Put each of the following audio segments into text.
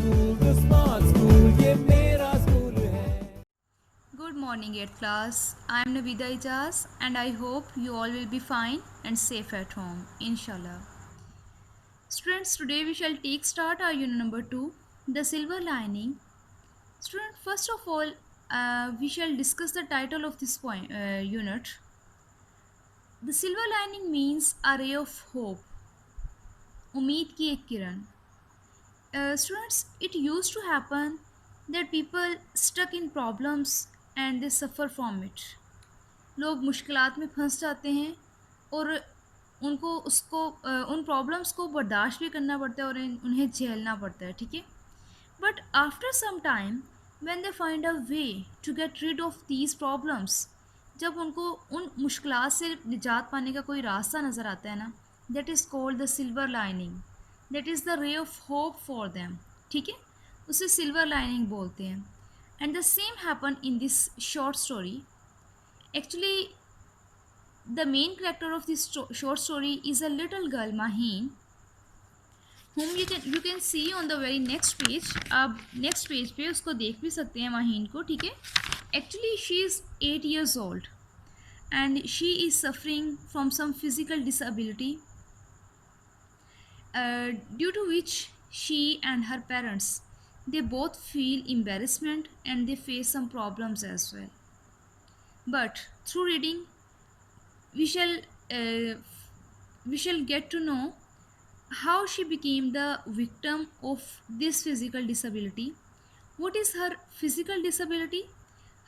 school, the smart school, ये मेरा school है. Good morning, 8th class. I am Navida Ijaz and I hope you all will be fine and safe at home, inshallah. Students, today we shall take start our unit number 2, the silver lining. Student, first of all, we shall discuss the title of this unit. The silver lining means a ray of hope. उम्मीद की एक किरण. Students, it used to happen that people stuck in problems and they suffer from it. लोग मुश्किलात में फंस जाते हैं और उनको उन प्रॉब्लम्स को बर्दाश्त भी करना पड़ता है और उन्हें झेलना पड़ता है, ठीक है. But after some time when they find a way to get rid of these problems, जब उनको उन मुश्किलात से निजात पाने का कोई रास्ता नज़र आता है ना, that is called the silver lining. That is the ray of hope for them, ठीक है. उसे सिल्वर लाइनिंग बोलते हैं. And the same happen in this short story. Actually, the main character of this short story is a little girl Maheen, whom you can see on the very next page. आप next page पे उसको देख भी सकते हैं माहीन को, ठीक है. Actually, she is 8 years old and she is suffering from some physical disability, due to which she and her parents, they both feel embarrassment and they face some problems as well. But through reading, we shall uh, we shall get to know how she became the victim of this physical disability, what is her physical disability,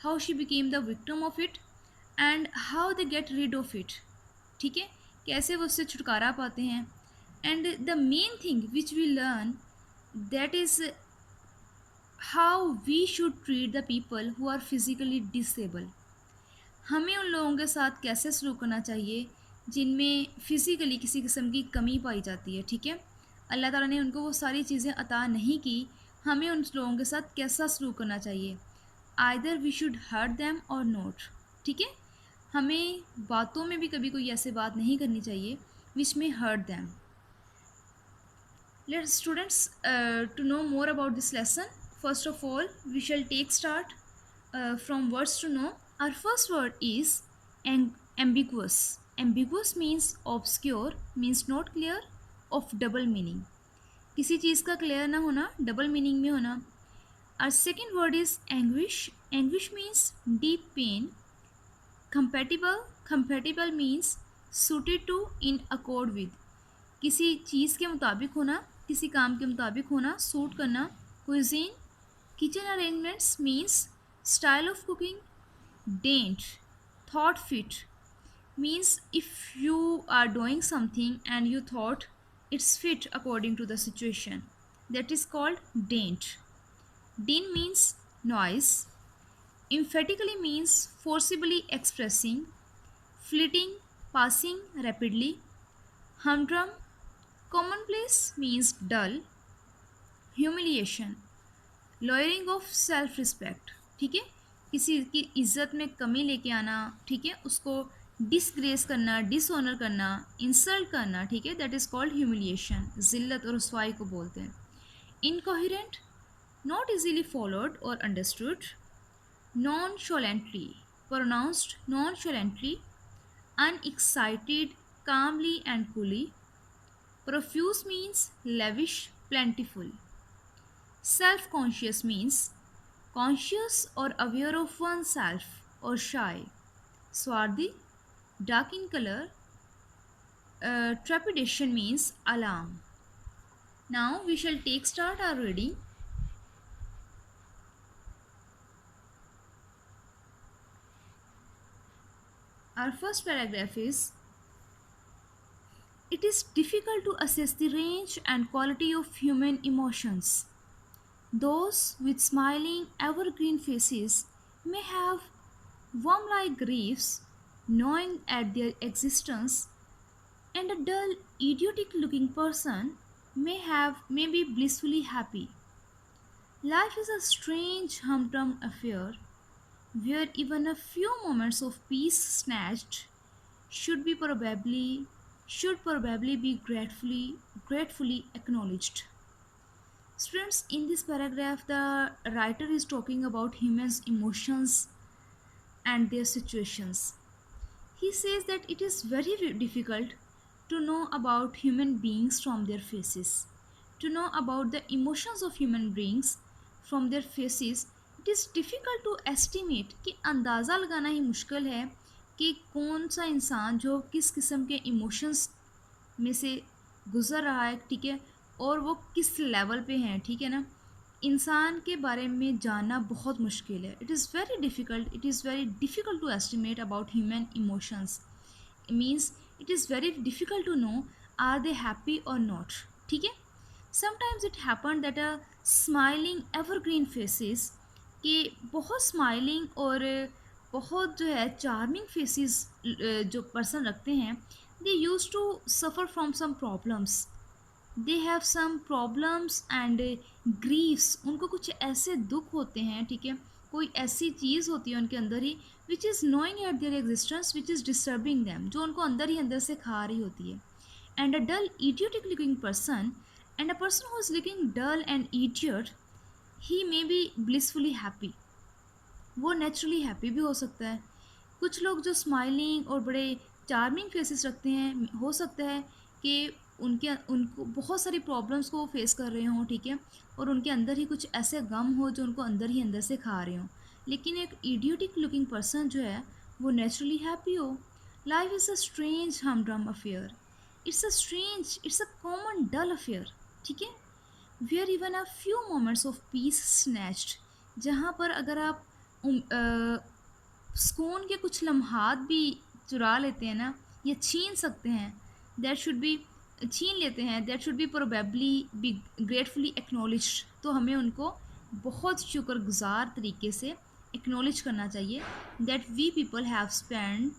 how she became the victim of it, and how they get rid of it, ठीक है. कैसे वो उससे छुटकारा पाते हैं. And the main thing which we learn, that is how we should treat the people who are physically disabled. हमें उन लोगों के साथ कैसे सलूक करना चाहिए जिनमें फ़िज़िकली किसी किस्म की कमी पाई जाती है, ठीक है. अल्लाह ताला ने उनको वो सारी चीज़ें अता नहीं की. हमें उन लोगों के साथ कैसा सलूक करना चाहिए. Either we should hurt them or not, ठीक है. हमें बातों में भी कभी कोई ऐसे बात नहीं करनी चाहिए विच में hurt them. Let's students, to know more about this lesson, first of all we shall take start from words to know. Our first word is ambiguous. Ambiguous means obscure, means not clear, of double meaning. किसी चीज़ का clear ना होना, double meaning में होना. Our second word is anguish. Anguish means deep pain. Compatible. Compatible means suited to, in accord with. किसी चीज़ के मुताबिक होना, किसी काम के मुताबिक होना, सूट करना. Cuisine. Kitchen arrangements means style of cooking. Dent. Thought fit means if you are doing something and you thought it's fit according to the situation, that is called daint. Din means noise. Emphatically means forcibly expressing. Fleeting, passing rapidly. Humdrum. Commonplace means dull. Humiliation, lowering of self respect, ठीक है. किसी की इज्जत में कमी लेके आना, ठीक है, उसको डिसग्रेस करना, डिसऑनर करना, इंसल्ट करना, ठीक है, दैट इज़ कॉल्ड ह्यूमिलिएशन. जिल्लत और रुसवाई को बोलते हैं. इनकोहेरेंट, नॉट इजीली फॉलोड और understood. Nonchalantly, pronounced nonchalantly. Unexcited, calmly and coolly. Profuse means lavish, plentiful. Self-conscious means conscious or aware of oneself or shy. Swardi, dark in color. Trepidation means alarm. Now we shall take start our reading. Our first paragraph is: it is difficult to assess the range and quality of human emotions. Those with smiling, evergreen faces may have worm-like griefs, gnawing at their existence, and a dull, idiotic-looking person may be blissfully happy. Life is a strange, humdrum affair, where even a few moments of peace snatched should probably be gratefully acknowledged. Students, in this paragraph, the writer is talking about humans' emotions and their situations. He says that it is very difficult to know about human beings from their faces. To know about the emotions of human beings from their faces, it is difficult to estimate कि अंदाज़ा लगाना ही मुश्किल है कि कौन सा इंसान जो किस किस्म के इमोशंस में से गुज़र रहा है, ठीक है, और वो किस लेवल पे हैं, ठीक है ना। इंसान के बारे में जानना बहुत मुश्किल है। It is very difficult to estimate about human emotions. Means it is very difficult to know are they happy or not, ठीक है। Sometimes it happen that a smiling evergreen faces, कि बहुत स्माइलिंग और बहुत जो है चार्मिंग फेसेस जो person रखते हैं, they use to suffer from some problems, they have some problems and grieves. उनको कुछ ऐसे दुख होते हैं, ठीक है, कोई ऐसी चीज़ होती है उनके अंदर ही which is knowing at their existence which is disturbing them, जो उनको अंदर ही अंदर से खा रही होती है। And a dull idiotic looking person, and a person who is looking dull and idiot, he may be blissfully happy, वो नेचुरली हैप्पी भी हो सकता है। कुछ लोग जो स्माइलिंग और बड़े चार्मिंग फेसेस रखते हैं, हो सकता है कि उनके उनको बहुत सारी प्रॉब्लम्स को वो फेस कर रहे हों, ठीक है, और उनके अंदर ही कुछ ऐसे गम हो जो उनको अंदर ही अंदर से खा रहे हों। लेकिन एक इडियोटिक लुकिंग पर्सन जो है वो नेचुरली हैप्पी हो। Life is a strange humdrum affair, it's a common dull affair, ठीक है, where even a few moments of peace snatched, जहाँ पर अगर आप सुकून के कुछ लम्हात भी चुरा लेते हैं ना, या छीन सकते हैं, दैट शुड बी छीन लेते हैं, that should be probably be gratefully acknowledged, तो हमें उनको बहुत शुक्रगुजार तरीके से एक्नॉलेज करना चाहिए that we people have spend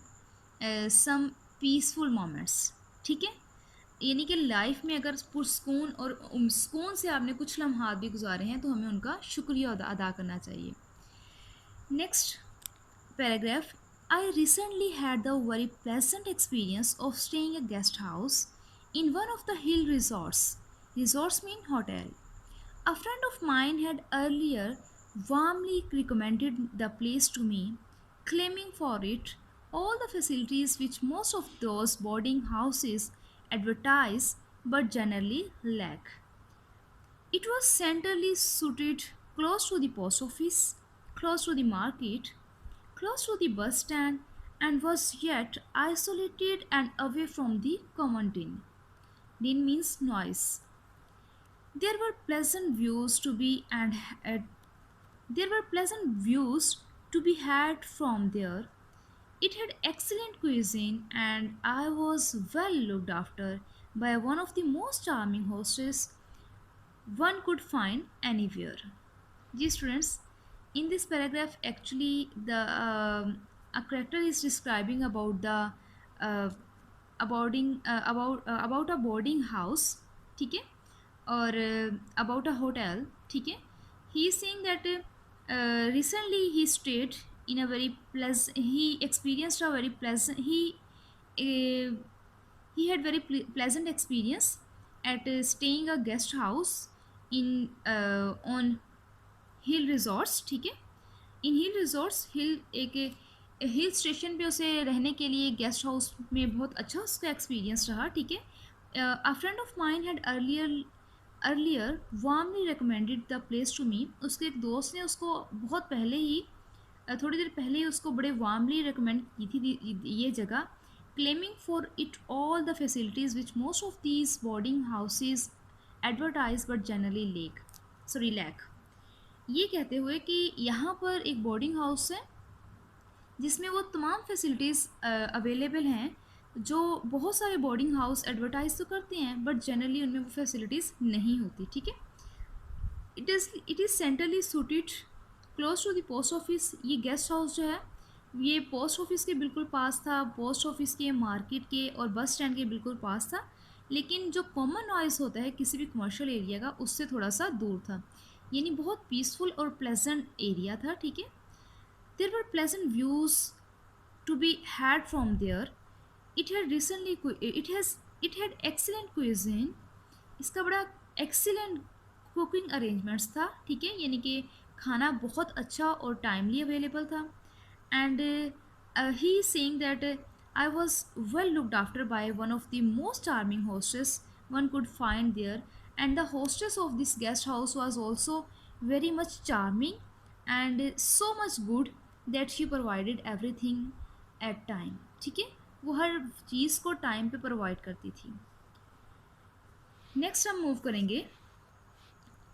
some peaceful moments, ठीक है। यानी कि लाइफ में अगर पुरस्कून और सुकून से आपने कुछ लम्हात भी गुजारे हैं तो हमें उनका शुक्रिया अदा करना चाहिए। Next paragraph. I recently had the very pleasant experience of staying a guest house in one of the hill resorts. Resorts mean hotel. A friend of mine had earlier warmly recommended the place to me, claiming for it all the facilities which most of those boarding houses advertise but generally lack. It was centrally suited, close to the post office, close to the market, close to the bus stand, and was yet isolated and away from the common din. Din means noise. There were pleasant views to be and there were pleasant views to be had from there. It had excellent cuisine, and I was well looked after by one of the most charming hostess one could find anywhere. Ji students, in this paragraph actually the a character is describing about the about a boarding house, ठीक है, और about a hotel, ठीक है। He is saying that recently he stayed in a very pleasant, he experienced a very pleasant, uh, he had very pleasant experience at staying a guest house in on hill resorts, ठीक है। इन हिल resorts, एक hill station पे उसे रहने के लिए guest house में बहुत अच्छा उसका एक्सपीरियंस रहा, ठीक है। A friend of mine had earlier warmly recommended the place to me, उसके एक दोस्त ने उसको बहुत पहले ही थोड़ी देर पहले ही उसको बड़े वार्मली रिकमेंड की थी ये जगह, claiming for it all the facilities which most of these boarding houses advertise but generally lack, ये कहते हुए कि यहाँ पर एक बोर्डिंग हाउस है जिसमें वो तमाम फैसिलिटीज़ अवेलेबल हैं जो बहुत सारे बोर्डिंग हाउस एडवर्टाइज तो करते हैं बट जनरली उनमें वो फैसिलिटीज़ नहीं होती, ठीक है। It is centrally suited, close to the post office. ये गेस्ट हाउस जो है ये पोस्ट ऑफिस के बिल्कुल पास था, पोस्ट ऑफिस के, मार्केट के और बस स्टैंड के बिल्कुल पास था, लेकिन जो कॉमन नॉइज़ होता है किसी भी कमर्शियल एरिया का उससे थोड़ा सा दूर था, यानी बहुत पीसफुल और प्लेजेंट एरिया था, ठीक है। There were pleasant views to be had from there. It had excellent cuisine, इसका बड़ा एक्सीलेंट कुकिंग अरेंजमेंट्स था, ठीक है, यानी कि खाना बहुत अच्छा और टाइमली अवेलेबल था। And he saying that I was well looked after by one of the most charming hostess one could find there, and the hostess of this guest house was also very much charming and so much good that she provided everything at time, ठीक है, वो हर चीज़ को time पे provide करती थी। Next हम move करेंगे।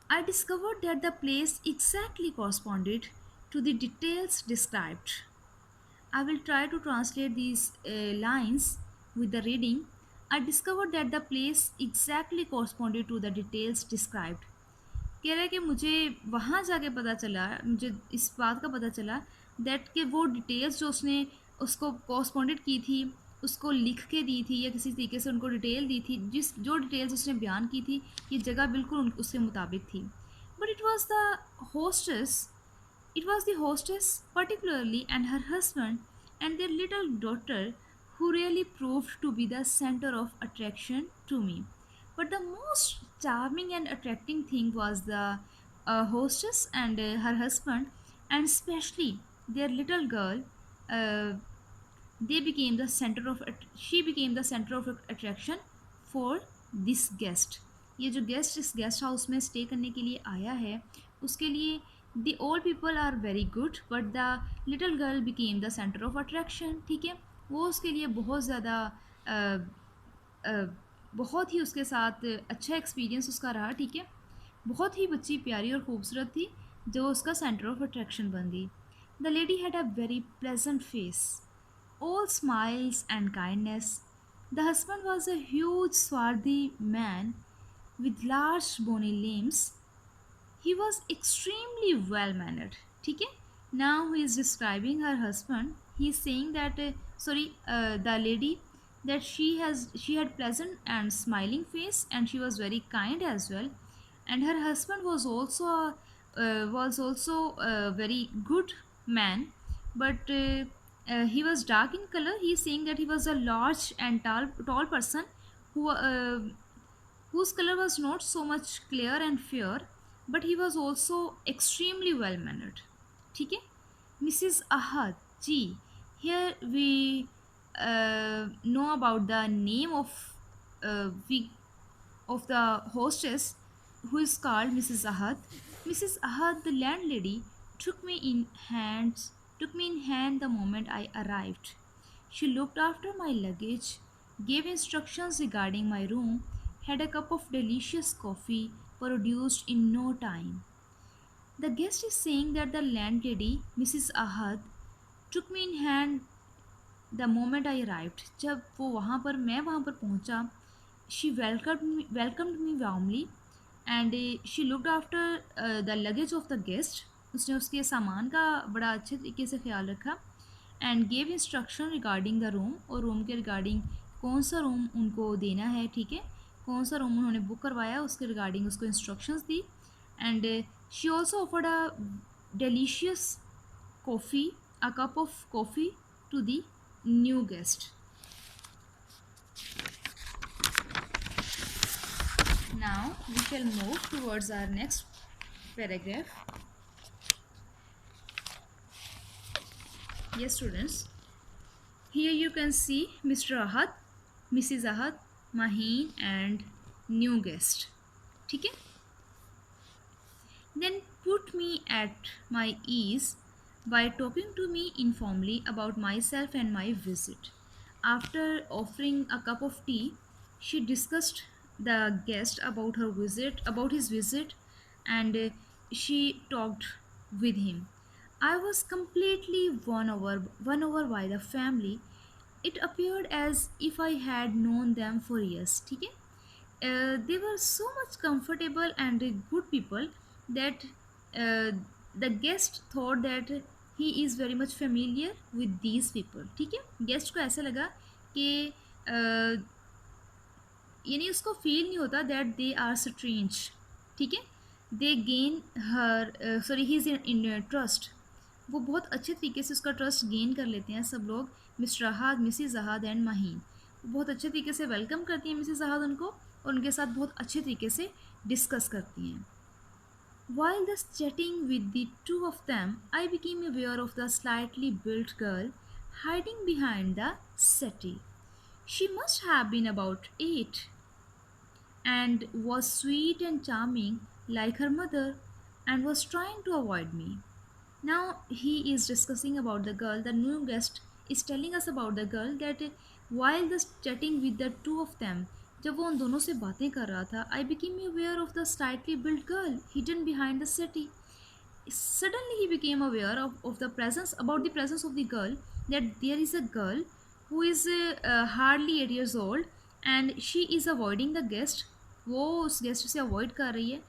I discovered that the place exactly corresponded to the details described. I will try to translate these lines with the reading. I discovered that the place exactly corresponded to the details described. कह रहा है कि मुझे वहाँ जाके पता चला, मुझे इस बात का पता चला दैट कि वो डिटेल्स जो उसने उसको कॉरस्पॉन्डेड की थी, उसको लिख के दी थी या किसी तरीके से उनको डिटेल दी थी, जिस जो डिटेल्स उसने बयान की थी ये जगह बिल्कुल उसके मुताबिक थी। But hostess it was the hostess, particularly, and her husband and their little daughter, who really proved to be the center of attraction to me. But the most charming and attracting thing was the hostess and her husband, and especially their little girl. Uh, they became the center of she became the center of attraction for this guest. ये जो guest इस guest house में stay करने के लिए आया है उसके लिए the all people are very good but the little girl became the centre of attraction, ठीक है, वो उसके लिए बहुत ज़्यादा बहुत ही उसके साथ अच्छा एक्सपीरियंस उसका रहा, ठीक है, बहुत ही बच्ची प्यारी और खूबसूरत थी जो उसका सेंटर ऑफ अट्रैक्शन बन गई। The lady had a very pleasant face, all smiles and kindness. The husband was a huge, swarthy man with large bony limbs. He was extremely well mannered. ठीक है? Now he is describing her husband. He is saying that the lady that she had pleasant and smiling face and she was very kind as well. And her husband was also a very good man, but he was dark in color. He is saying that he was a large and tall person whose color was not so much clear and fair, but he was also extremely well mannered. ठीक है, Mrs. Ahad ji, here we know about the name we of the hostess, who is called Mrs. Ahad. Mrs. Ahad, the landlady, took me in hand the moment I arrived. She looked after my luggage, gave instructions regarding my room, had a cup of delicious coffee produced in no time. The guest is saying that the landlady, Mrs. Ahad, took me in hand the moment I arrived, जब वो वहाँ पर मैं वहाँ पर पहुँचा, she welcomed me warmly and she looked after the luggage of the guest, उसने उसके सामान का बड़ा अच्छे तरीके से ख्याल रखा and gave instruction regarding the room, और रूम के रिगार्डिंग कौन सा रूम उनको देना है, ठीक है, कौन सा रूम उन्होंने बुक करवाया उसके रिगार्डिंग उसको instructions the and she also offered a delicious coffee, a cup of coffee to the new guest. Now we shall move towards our next paragraph. Yes, students, here you can see Mr. Ahad, Mrs. Ahad, Maheen and new guest. ठीक है? Then put me at my ease by talking to me informally about myself and my visit. After offering a cup of tea, she discussed the guest about his visit, and she talked with him. I was completely won over by the family. It appeared as if I had known them for years. ठीक है? They were so much comfortable and good people that uh, the guest thought that he is very much familiar with these people. ठीक है, guest को ऐसा लगा कि यानी उसको फील नहीं होता दैट दे आर स्ट्रेंज, ठीक है, दे gain her he is in trust, वो बहुत अच्छे तरीके से उसका ट्रस्ट गेन कर लेते हैं सब लोग, mister Ahad, Mrs Ahad and महीन, बहुत अच्छे तरीके से वेलकम करती हैं मिसिज अहाद उनको और उनके साथ बहुत अच्छे तरीके से डिस्कस करती हैं। While thus chatting with the two of them, I became aware of the slightly built girl hiding behind the settee. She must have been about 8 and was sweet and charming like her mother and was trying to avoid me. Now he is discussing about the girl. The new guest is telling us about the girl that while this chatting with the two of them, जब वो उन दोनों से बातें कर रहा था, I became aware of the slightly built girl hidden behind the city. Suddenly he became aware of the presence about the presence of the girl, that there is a girl who is hardly 8 years old and she is avoiding the guest. वो उस guest से avoid कर रही है.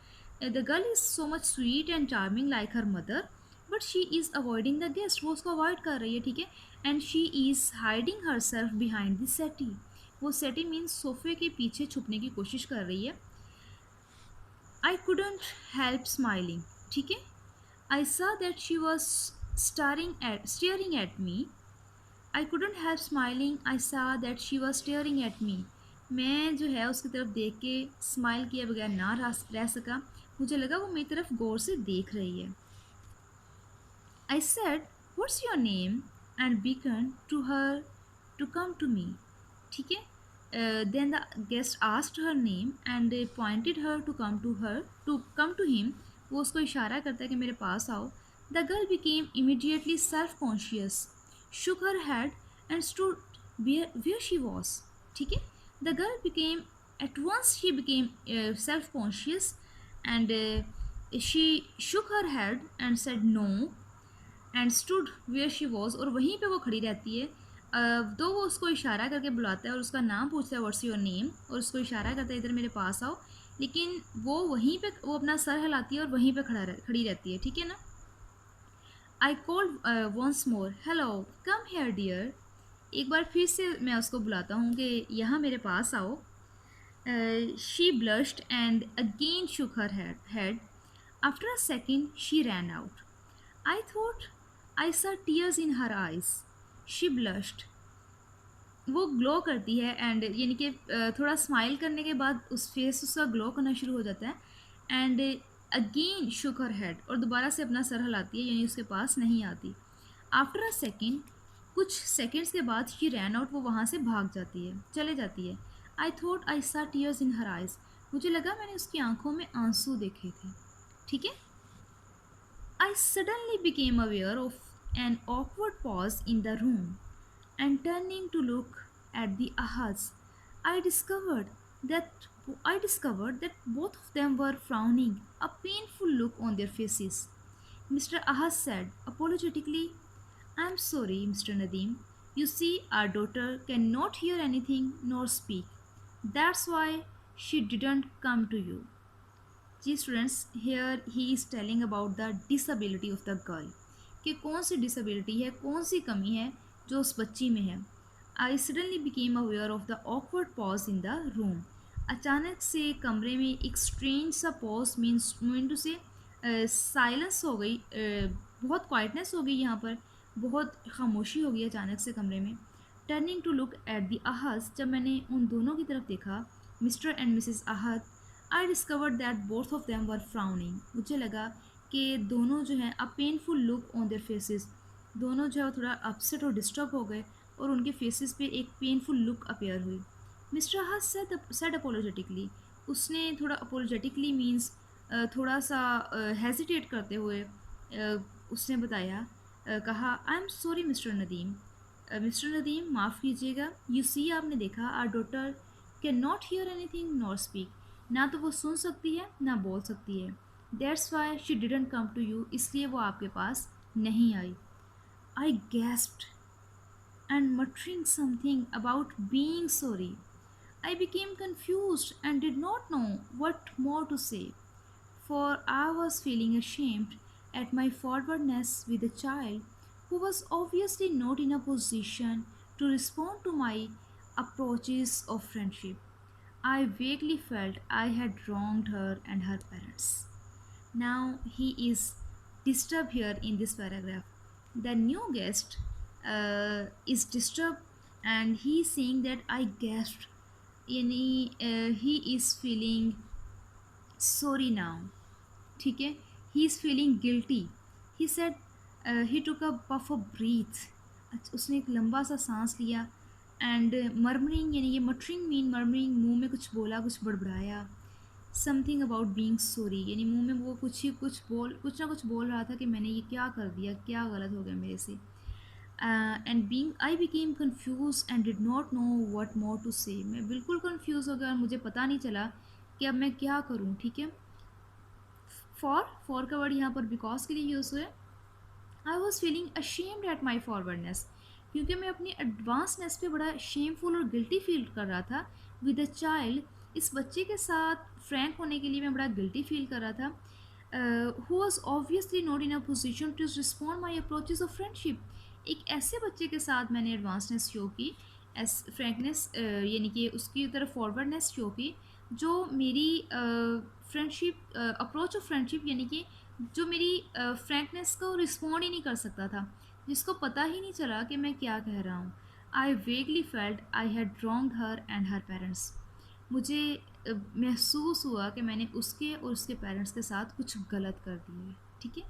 The girl is so much sweet and charming like her mother but she is avoiding the guest. वो उसको avoid कर रही है, ठीक है. And she is hiding her self behind the settee. वो सेटी मीन्स सोफे के पीछे छुपने की कोशिश कर रही है. आई couldn't help smiling, ठीक है. I saw that she was staring at me. I couldn't help smiling. I saw that she was staring at me. मैं जो है उसकी तरफ देख के स्माइल किए बगैर ना रह सका. मुझे लगा वो मेरी तरफ गौर से देख रही है. I said, "What's your name?" and beckoned to her to come to me. ठीक है. Then the guest asked her name and they pointed her to come to him. वो उसको इशारा करता है कि मेरे पास आओ. The girl became immediately self-conscious, shook her head and stood where she was. ठीक है. The girl became at once she became self-conscious and she shook her head and said no and stood where she was. और वहीं पे वो खड़ी रहती है. तो वो उसको इशारा करके बुलाता है और उसका नाम पूछता है व्हाट्स योर नेम और उसको इशारा करता है इधर मेरे पास आओ. लेकिन वो वहीं पे वो अपना सर हिलाती है और वहीं पे खड़ी रहती है, ठीक है ना. I called once more, hello come here dear. एक बार फिर से मैं उसको बुलाता हूँ कि यहाँ मेरे पास आओ. She blushed and again shook her head. After a second she ran out. I thought I saw tears in her eyes. She blushed. वो ग्लो करती है एंड यानी कि थोड़ा स्माइल करने के बाद उस फेस उसका ग्लो करना शुरू हो जाता है. And again shook her head और दोबारा से अपना सर हिलाती है यानी उसके पास नहीं आती. आफ्टर अ सेकेंड कुछ सेकेंड्स के बाद शी रैन आउट. वो वहाँ से भाग जाती है, चले जाती है. आई थॉट आई सा टीयर्स इन हर आइज. मुझे लगा मैंने उसकी आंखों में आंसू देखे थे, ठीक है. I suddenly became aware of an awkward pause in the room, and turning to look at the Ahas, I discovered that I discovered that both of them were frowning, a painful look on their faces. Mr. Ahas said apologetically, "I am sorry, Mr. Nadeem. You see, our daughter cannot hear anything nor speak. That's why she didn't come to you." जी students, here he is telling about the disability of the girl, कि कौन सी disability है, कौन सी कमी है जो उस बच्ची में है. I suddenly became aware of the awkward pause in the room. अचानक से कमरे में एक स्ट्रेंज सा पॉज मीन टू से साइलेंस हो गई. बहुत क्वाइटनेस हो गई यहाँ पर, बहुत खामोशी हो गई अचानक से कमरे में. Turning to look at the Ahad, जब मैंने उन दोनों की तरफ देखा, mister and missus Ahad, I discovered that both of them were frowning. मुझे लगा कि दोनों जो हैं a painful look on their faces. दोनों जो है वो थोड़ा अपसेट और डिस्टर्ब हो गए और उनके फेसेस पे एक पेनफुल लुक अपेयर हुई. मिस्टर हस सेड अपोलोजेटिकली. उसने थोड़ा अपोलोजेटिकली मीन्स थोड़ा सा हेजिटेट करते हुए उसने बताया, कहा, I am sorry mister Nadeem. Mister Nadeem माफ़ कीजिएगा. यू सी, आपने देखा, our daughter can not hear anything nor speak. ना तो वो सुन सकती है ना बोल सकती है. That's why she didn't come to you. इसलिए वो आपके पास नहीं आई. आई गैस्प्ड and muttering something about being sorry. I became confused and did not know what more to say, for I was feeling ashamed at my forwardness with a child who was obviously not in a position to respond to my approaches of friendship. I vaguely felt I had wronged her and her parents. Now he is disturbed here in this paragraph. The new guest is disturbed and he is saying that I gasped. He is feeling sorry now. ठीक है. He is feeling guilty. He said, he took a puff of breath. उसने एक लंबा सा सांस लिया. And murmuring, यानी ये मटरिंग मीन मर्मरिंग, मुंह में कुछ बोला, कुछ बड़बड़ाया. समथिंग अबाउट बीइंग सॉरी, यानी मुंह में वो कुछ ना कुछ बोल रहा था कि मैंने ये क्या कर दिया, क्या गलत हो गया मेरे से. And being I became confuse and did not know what more to say. मैं बिल्कुल कन्फ्यूज़ हो गया और मुझे पता नहीं चला कि अब मैं क्या करूँ. ठीक है. फॉर का वर्ड यहाँ पर बिकॉज के लिए यूज़ हुआ है. I was feeling ashamed at my forwardness, क्योंकि मैं अपनी एडवांसनेस पे बड़ा शेमफुल और गिल्टी फील कर रहा था. विद अ चाइल्ड, इस बच्चे के साथ फ्रैंक होने के लिए मैं बड़ा गिल्टी फील कर रहा था. Who was obviously not in a position to respond my approaches of friendship. एक ऐसे बच्चे के साथ मैंने एडवांसनेस शो की, एस फ्रैंकनेस, यानी कि उसकी तरफ फॉरवर्डनेस शो की, जो मेरी फ्रेंडशिप, अप्रोच ऑफ फ्रेंडशिप, यानी कि जो मेरी फ्रैंकनेस को रिस्पॉन्ड ही नहीं कर सकता था, जिसको पता ही नहीं चला कि मैं क्या कह रहा हूँ. I vaguely felt I had wronged her and her parents. मुझे महसूस हुआ कि मैंने उसके और उसके पेरेंट्स के साथ कुछ गलत कर दिया है. ठीक है.